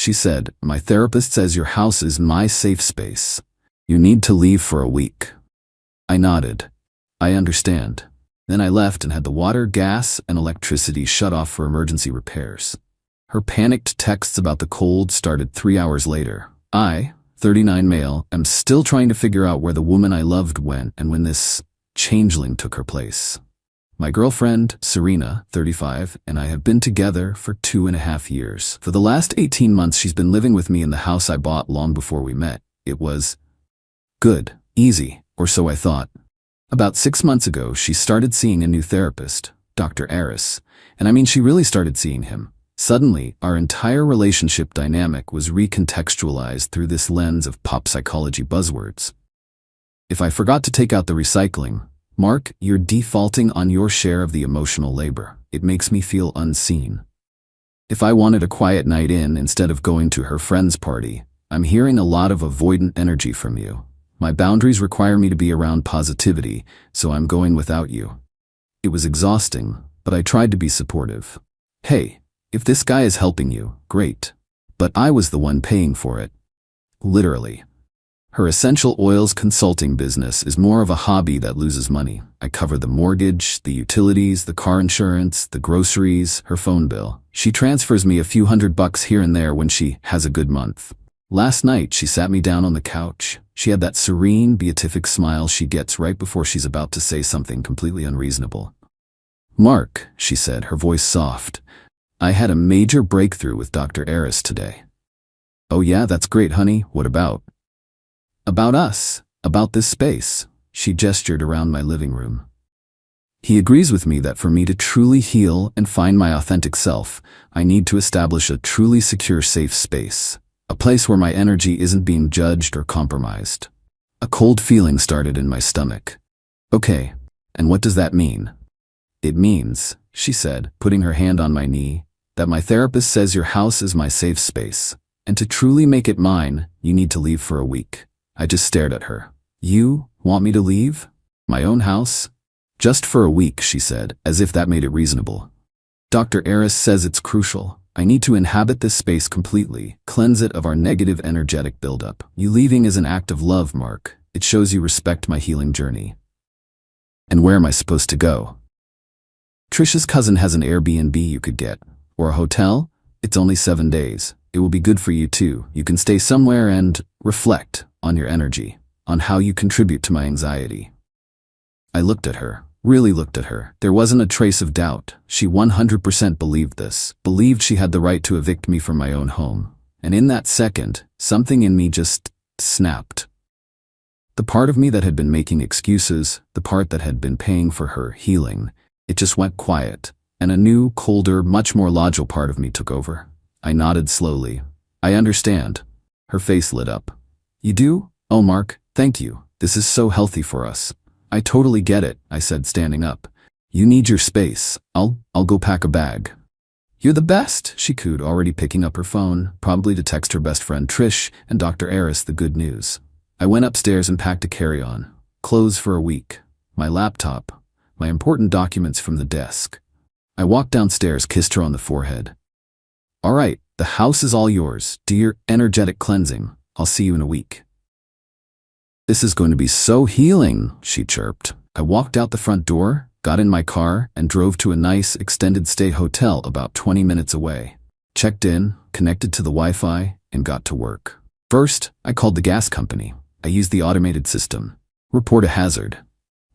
she said. "My therapist says your house is my safe space. You need to leave for a week." I nodded. "I understand." Then I left and had the water, gas, and electricity shut off for emergency repairs. Her panicked texts about the cold started 3 hours later. I, 39 male, am still trying to figure out where the woman I loved went and when this changeling took her place. My girlfriend, Serena, 35, and I have been together for 2.5 years. For the last 18 months, she's been living with me in the house I bought long before we met. It was good, easy, or so I thought. About 6 months ago, she started seeing a new therapist, Dr. Aris, and I mean she really started seeing him. Suddenly, our entire relationship dynamic was recontextualized through this lens of pop psychology buzzwords. If I forgot to take out the recycling, "Mark, you're defaulting on your share of the emotional labor. It makes me feel unseen." If I wanted a quiet night in instead of going to her friend's party, "I'm hearing a lot of avoidant energy from you. My boundaries require me to be around positivity, so I'm going without you." It was exhausting, but I tried to be supportive. "Hey, if this guy is helping you, great. But I was the one paying for it." Literally. Her essential oils consulting business is more of a hobby that loses money. I cover the mortgage, the utilities, the car insurance, the groceries, her phone bill. She transfers me a few $100 here and there when she has a good month. Last night, she sat me down on the couch. She had that serene, beatific smile she gets right before she's about to say something completely unreasonable. "Mark," she said, her voice soft, "I had a major breakthrough with Dr. Aris today." "Oh yeah, that's great, honey. What about?" "About us. About this space." She gestured around my living room. "He agrees with me that for me to truly heal and find my authentic self, I need to establish a truly secure, safe space. A place where my energy isn't being judged or compromised." A cold feeling started in my stomach. "Okay, and what does that mean?" "It means," she said, putting her hand on my knee, "that my therapist says your house is my safe space, and to truly make it mine, you need to leave for a week." I just stared at her. "You want me to leave? My own house?" "Just for a week," she said, as if that made it reasonable. "Dr. Aris says it's crucial. I need to inhabit this space completely, cleanse it of our negative energetic buildup. You leaving is an act of love, Mark. It shows you respect my healing journey." "And where am I supposed to go?" "Trisha's cousin has an Airbnb you could get. Or a hotel. It's only 7 days. It will be good for you too. You can stay somewhere and reflect on your energy, on how you contribute to my anxiety." I looked at her, really looked at her. There wasn't a trace of doubt. She 100% believed this, believed she had the right to evict me from my own home. And in that second, something in me just snapped. The part of me that had been making excuses, the part that had been paying for her healing, it just went quiet, and a new, colder, much more logical part of me took over. I nodded slowly. "I understand." Her face lit up. "You do? Oh, Mark, thank you. This is so healthy for us." "I totally get it," I said, standing up. "You need your space. I'll go pack a bag." "You're the best," she cooed, already picking up her phone, probably to text her best friend Trish and Dr. Aris the good news. I went upstairs and packed a carry-on. Clothes for a week. My laptop. My important documents from the desk. I walked downstairs, kissed her on the forehead. "All right, the house is all yours. Do your energetic cleansing. I'll see you in a week." "This is going to be so healing," she chirped. I walked out the front door, got in my car, and drove to a nice extended stay hotel about 20 minutes away. Checked in, connected to the Wi-Fi, and got to work. First, I called the gas company. I used the automated system. Report a hazard.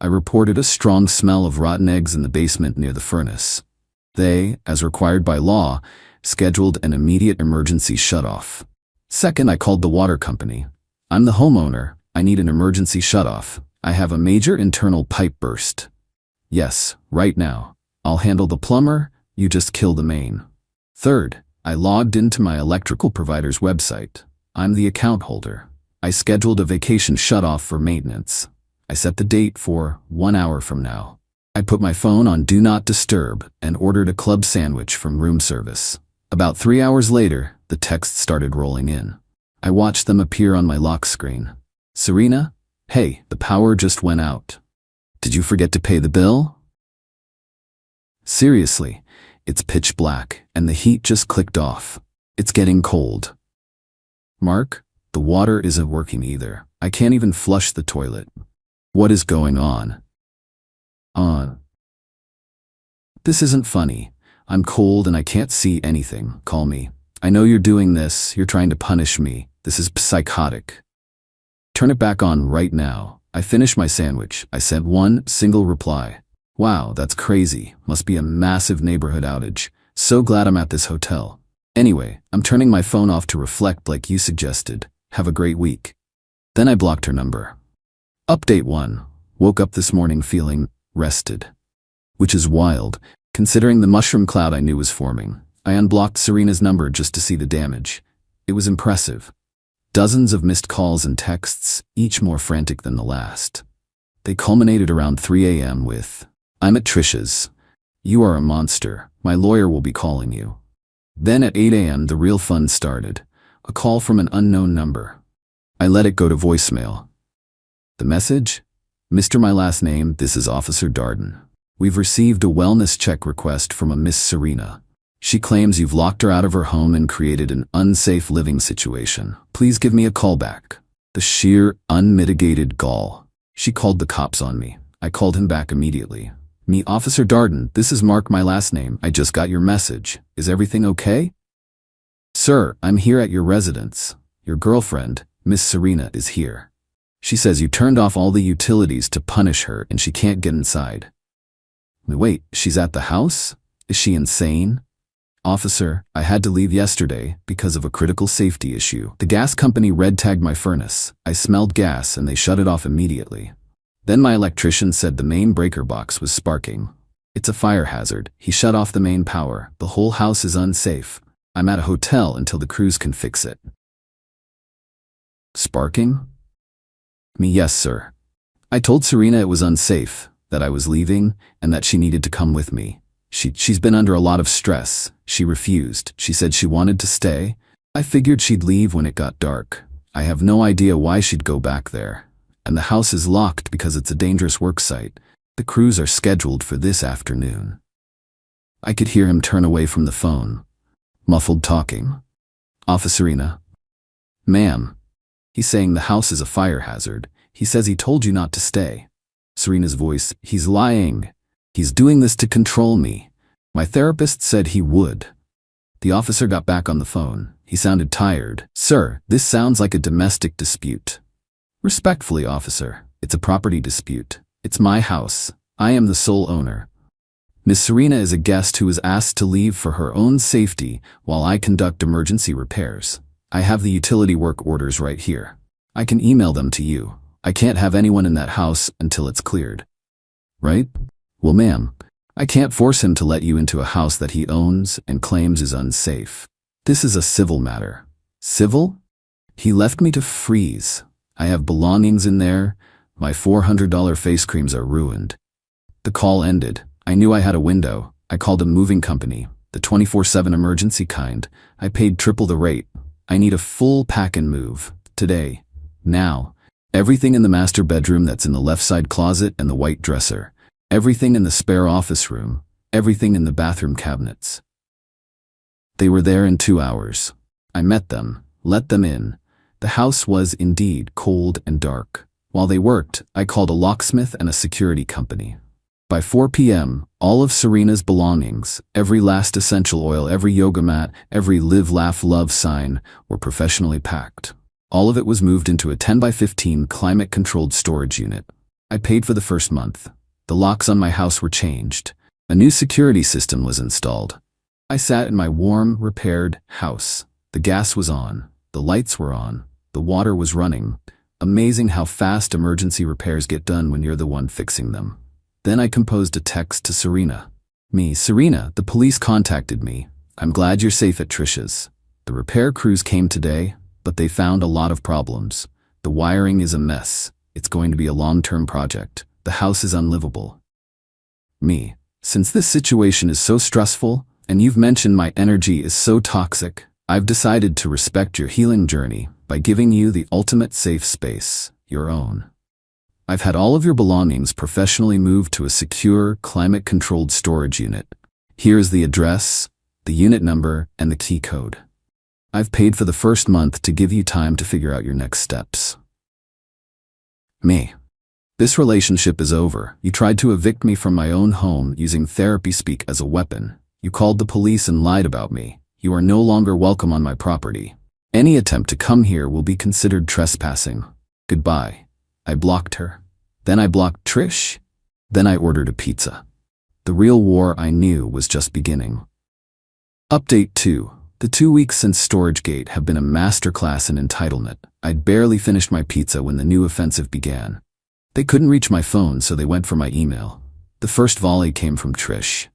I reported a strong smell of rotten eggs in the basement near the furnace. They, as required by law, scheduled an immediate emergency shutoff. Second, I called the water company. "I'm the homeowner. I need an emergency shutoff. I have a major internal pipe burst." "Yes, right now. I'll handle the plumber. You just kill the main." Third, I logged into my electrical provider's website. I'm the account holder. I scheduled a vacation shutoff for maintenance. I set the date for 1 hour from now. I put my phone on Do Not Disturb and ordered a club sandwich from room service. About 3 hours later, the texts started rolling in. I watched them appear on my lock screen. "Serena, hey, the power just went out. Did you forget to pay the bill?" "Seriously, it's pitch black and the heat just clicked off. It's getting cold. Mark, the water isn't working either. I can't even flush the toilet. What is going on? This isn't funny. I'm cold and I can't see anything. Call me. I know you're doing this. You're trying to punish me. This is psychotic. Turn it back on right now. I finished my sandwich. I sent one single reply. Wow, that's crazy. Must be a massive neighborhood outage. So glad I'm at this hotel. Anyway, I'm turning my phone off to reflect like you suggested. Have a great week. Then I blocked her number. Update 1. Woke up this morning feeling rested. Which is wild, considering the mushroom cloud I knew was forming. I unblocked Serena's number just to see the damage. It was impressive. Dozens of missed calls and texts, each more frantic than the last. They culminated around 3 a.m. with, "I'm at Trisha's. You are a monster. My lawyer will be calling you." Then at 8 a.m. the real fun started. A call from an unknown number. I let it go to voicemail. The message? "Mr. My last name, this is Officer Darden. We've received a wellness check request from a Miss Serena. She claims you've locked her out of her home and created an unsafe living situation. Please give me a call back." The sheer, unmitigated gall. She called the cops on me. I called him back immediately. "Me, Officer Darden, this is Mark, my last name. I just got your message. Is everything okay?" "Sir, I'm here at your residence. Your girlfriend, Miss Serena, is here. She says you turned off all the utilities to punish her and she can't get inside." "Wait, she's at the house? Is she insane?" "Officer, I had to leave yesterday because of a critical safety issue. The gas company red-tagged my furnace. I smelled gas and they shut it off immediately. Then my electrician said the main breaker box was sparking. It's a fire hazard. He shut off the main power. The whole house is unsafe. I'm at a hotel until the crews can fix it." "Sparking?" "Me, yes, sir. I told Serena it was unsafe, that I was leaving, and that she needed to come with me. She's been under a lot of stress. She refused. She said she wanted to stay. I figured she'd leave when it got dark. I have no idea why she'd go back there. And the house is locked because it's a dangerous work site. The crews are scheduled for this afternoon." I could hear him turn away from the phone. Muffled talking. "Officerina." "Ma'am." "He's saying the house is a fire hazard. He says he told you not to stay." Serena's voice. "He's lying. He's doing this to control me. My therapist said he would." The officer got back on the phone. He sounded tired. "Sir, this sounds like a domestic dispute." "Respectfully, officer, it's a property dispute. It's my house. I am the sole owner. Miss Serena is a guest who was asked to leave for her own safety while I conduct emergency repairs. I have the utility work orders right here. I can email them to you. I can't have anyone in that house until it's cleared." "Right? Well, ma'am, I can't force him to let you into a house that he owns and claims is unsafe. This is a civil matter." "Civil?" "He left me to freeze. I have belongings in there. My $400 face creams are ruined." The call ended. I knew I had a window. I called a moving company, the 24/7 emergency kind. I paid triple the rate. I need a full pack and move. Today. Now. Everything in the master bedroom that's in the left side closet and the white dresser. Everything in the spare office room. Everything in the bathroom cabinets. They were there in 2 hours. I met them, let them in. The house was indeed cold and dark. While they worked, I called a locksmith and a security company. By 4 p.m., all of Serena's belongings, every last essential oil, every yoga mat, every live, laugh, love sign, were professionally packed. All of it was moved into a 10 by 15 climate-controlled storage unit. I paid for the first month. The locks on my house were changed. A new security system was installed. I sat in my warm, repaired house. The gas was on. The lights were on. The water was running. Amazing how fast emergency repairs get done when you're the one fixing them. Then I composed a text to Serena. "Me, Serena, the police contacted me. I'm glad you're safe at Trisha's. The repair crews came today, but they found a lot of problems. The wiring is a mess. It's going to be a long-term project. The house is unlivable. Me, since this situation is so stressful, and you've mentioned my energy is so toxic, I've decided to respect your healing journey by giving you the ultimate safe space, your own. I've had all of your belongings professionally moved to a secure, climate-controlled storage unit. Here is the address, the unit number, and the key code. I've paid for the first month to give you time to figure out your next steps. Me. This relationship is over. You tried to evict me from my own home using therapy speak as a weapon. You called the police and lied about me. You are no longer welcome on my property. Any attempt to come here will be considered trespassing. Goodbye. I blocked her. Then I blocked Trish. Then I ordered a pizza. The real war I knew was just beginning. Update 2. The 2 weeks since StorageGate have been a masterclass in entitlement. I'd barely finished my pizza when the new offensive began. They couldn't reach my phone, so they went for my email. The first volley came from Trish.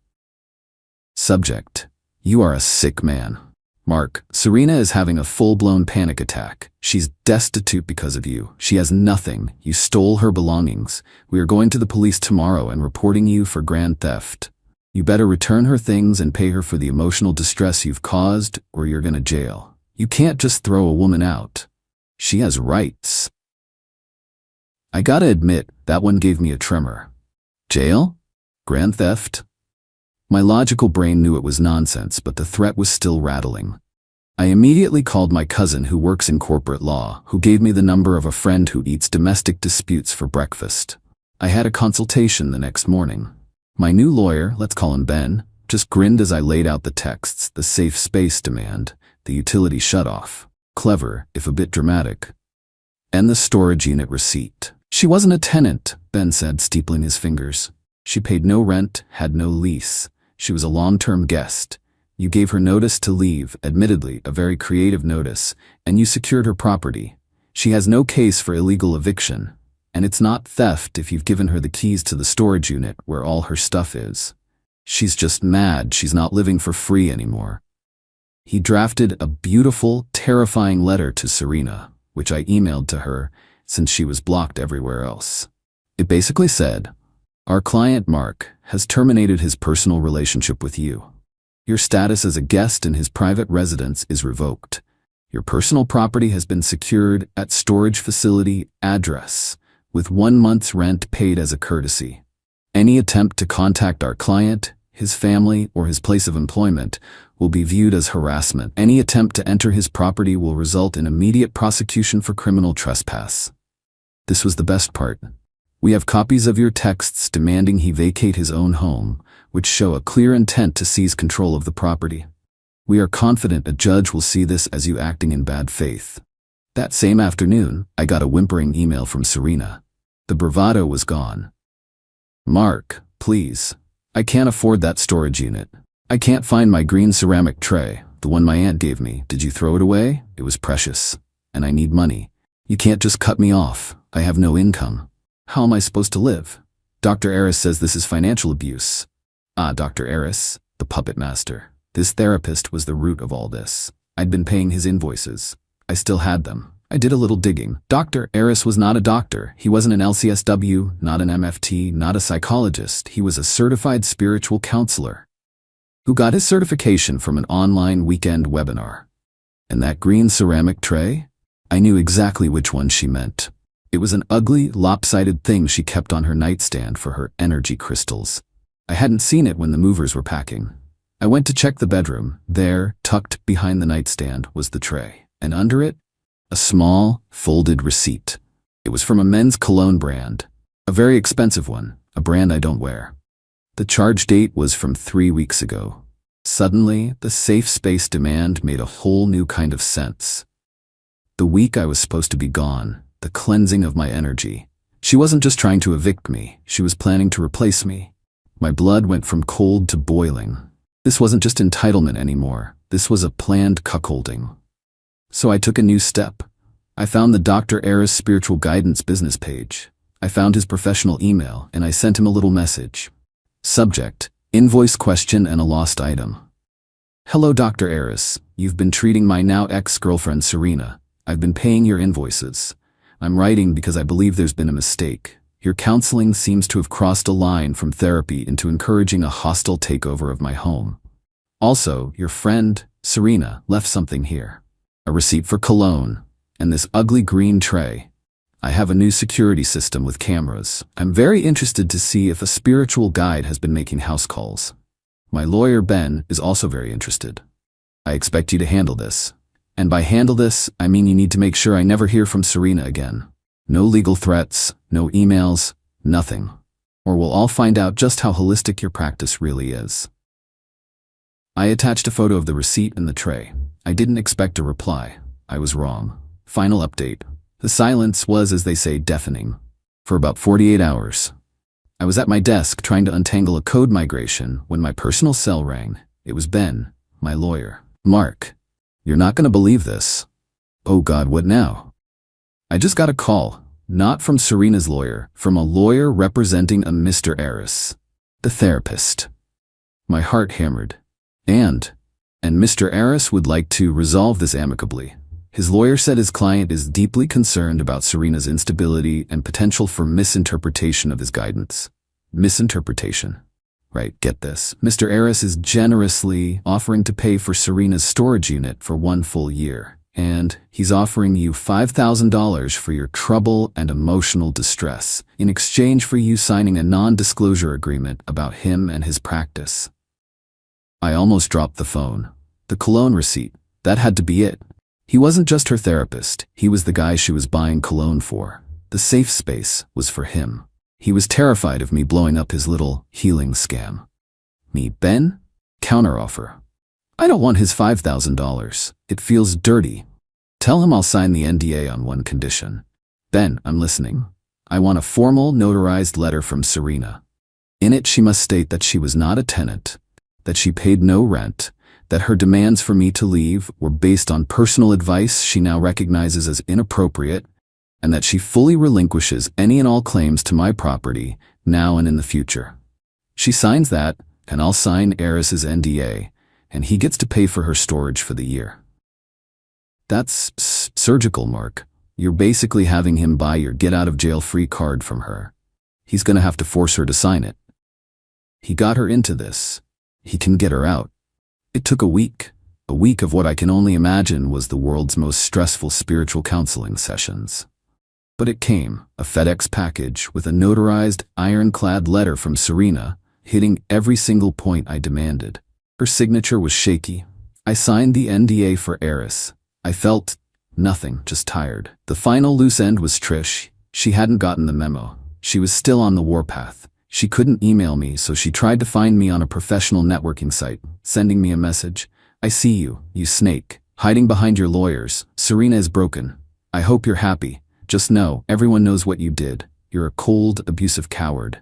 Subject: You are a sick man. Mark, Serena is having a full-blown panic attack. She's destitute because of you. She has nothing. You stole her belongings. We are going to the police tomorrow and reporting you for grand theft. You better return her things and pay her for the emotional distress you've caused, or you're gonna jail. You can't just throw a woman out. She has rights. I gotta admit, that one gave me a tremor. Jail? Grand theft? My logical brain knew it was nonsense, but the threat was still rattling. I immediately called my cousin who works in corporate law, who gave me the number of a friend who eats domestic disputes for breakfast. I had a consultation the next morning. My new lawyer, let's call him Ben, just grinned as I laid out the texts, the safe space demand, the utility shutoff. Clever, if a bit dramatic. And the storage unit receipt. She wasn't a tenant, Ben said, steepling his fingers. She paid no rent, had no lease. She was a long-term guest. You gave her notice to leave, admittedly a very creative notice, and you secured her property. She has no case for illegal eviction, and it's not theft if you've given her the keys to the storage unit where all her stuff is. She's just mad she's not living for free anymore. He drafted a beautiful, terrifying letter to Serena, which I emailed to her since she was blocked everywhere else. It basically said, "Our client Mark has terminated his personal relationship with you. Your status as a guest in his private residence is revoked. Your personal property has been secured at storage facility address, with 1 month's rent paid as a courtesy. Any attempt to contact our client, his family, or his place of employment will be viewed as harassment. Any attempt to enter his property will result in immediate prosecution for criminal trespass." This was the best part. We have copies of your texts demanding he vacate his own home, which show a clear intent to seize control of the property. We are confident a judge will see this as you acting in bad faith. That same afternoon, I got a whimpering email from Serena. The bravado was gone. "Mark, please. I can't afford that storage unit. I can't find my green ceramic tray, the one my aunt gave me. Did you throw it away? It was precious. And I need money. You can't just cut me off. I have no income. How am I supposed to live? Dr. Eris says this is financial abuse." Dr. Eris, the puppet master. This therapist was the root of all this. I'd been paying his invoices. I still had them. I did a little digging. Dr. Eris was not a doctor. He wasn't an LCSW, not an MFT, not a psychologist. He was a certified spiritual counselor who got his certification from an online weekend webinar. And that green ceramic tray? I knew exactly which one she meant. It was an ugly, lopsided thing she kept on her nightstand for her energy crystals. I hadn't seen it when the movers were packing. I went to check the bedroom. There, tucked behind the nightstand, was the tray. And under it, a small, folded receipt. It was from a men's cologne brand. A very expensive one, a brand I don't wear. The charge date was from 3 weeks ago. Suddenly, the safe space demand made a whole new kind of sense. The week I was supposed to be gone, the cleansing of my energy. She wasn't just trying to evict me, she was planning to replace me. My blood went from cold to boiling. This wasn't just entitlement anymore, this was a planned cuckolding. So I took a new step. I found the Dr. Eris Spiritual Guidance business page. I found his professional email, and I sent him a little message. Subject: invoice question and a lost item. "Hello Dr. Eris, you've been treating my now ex-girlfriend Serena. I've been paying your invoices. I'm writing because I believe there's been a mistake. Your counseling seems to have crossed a line from therapy into encouraging a hostile takeover of my home. Also, your friend, Serena, left something here. A receipt for cologne, and this ugly green tray. I have a new security system with cameras. I'm very interested to see if a spiritual guide has been making house calls. My lawyer Ben is also very interested. I expect you to handle this. And by handle this, I mean you need to make sure I never hear from Serena again. No legal threats, no emails, nothing. Or we'll all find out just how holistic your practice really is. I attached a photo of the receipt in the tray. I didn't expect a reply. I was wrong. Final update. The silence was, as they say, deafening. For about 48 hours. I was at my desk trying to untangle a code migration when my personal cell rang. It was Ben, my lawyer. Mark, you're not going to believe this. Oh God, what now? I just got a call, not from Serena's lawyer, from a lawyer representing a Mr. Aris, the therapist. My heart hammered. And Mr. Aris would like to resolve this amicably. His lawyer said his client is deeply concerned about Serena's instability and potential for misinterpretation of his guidance. Misinterpretation. Right, get this. Mr. Aris is generously offering to pay for Serena's storage unit for 1 full year. And he's offering you $5,000 for your trouble and emotional distress in exchange for you signing a non-disclosure agreement about him and his practice. I almost dropped the phone. The cologne receipt. That had to be it. He wasn't just her therapist. He was the guy she was buying cologne for. The safe space was for him. He was terrified of me blowing up his little healing scam. Me, Ben? Counteroffer. I don't want his $5,000. It feels dirty. Tell him I'll sign the NDA on one condition. Ben, I'm listening. I want a formal, notarized letter from Serena. In it, she must state that she was not a tenant, that she paid no rent, that her demands for me to leave were based on personal advice she now recognizes as inappropriate, and that she fully relinquishes any and all claims to my property, now and in the future. She signs that, and I'll sign Aris's NDA, and he gets to pay for her storage for the year. That's surgical, Mark. You're basically having him buy your get-out-of-jail-free card from her. He's gonna have to force her to sign it. He got her into this. He can get her out. It took a week of what I can only imagine was the world's most stressful spiritual counseling sessions. But it came, a FedEx package with a notarized, ironclad letter from Serena, hitting every single point I demanded. Her signature was shaky. I signed the NDA for Aris. I felt nothing, just tired. The final loose end was Trish. She hadn't gotten the memo. She was still on the warpath. She couldn't email me, so she tried to find me on a professional networking site, sending me a message. I see you, you snake, hiding behind your lawyers. Serena is broken. I hope you're happy. Just know, everyone knows what you did. You're a cold, abusive coward.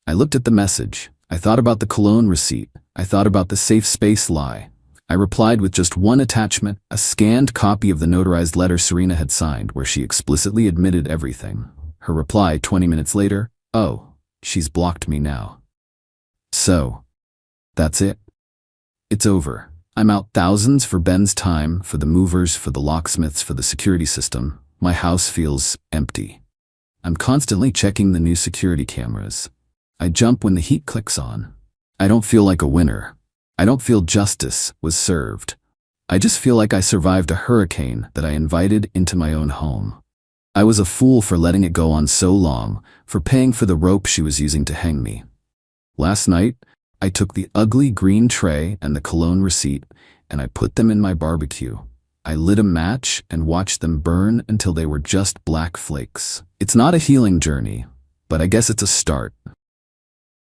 I looked at the message. I thought about the cologne receipt. I thought about the safe space lie. I replied with just one attachment, a scanned copy of the notarized letter Serena had signed where she explicitly admitted everything. Her reply 20 minutes later, oh. She's blocked me now. So, that's it. It's over. I'm out thousands for Ben's time, for the movers, for the locksmiths, for the security system. My house feels empty. I'm constantly checking the new security cameras. I jump when the heat clicks on. I don't feel like a winner. I don't feel justice was served. I just feel like I survived a hurricane that I invited into my own home. I was a fool for letting it go on so long, for paying for the rope she was using to hang me. Last night, I took the ugly green tray and the cologne receipt, and I put them in my barbecue. I lit a match and watched them burn until they were just black flakes. It's not a healing journey, but I guess it's a start.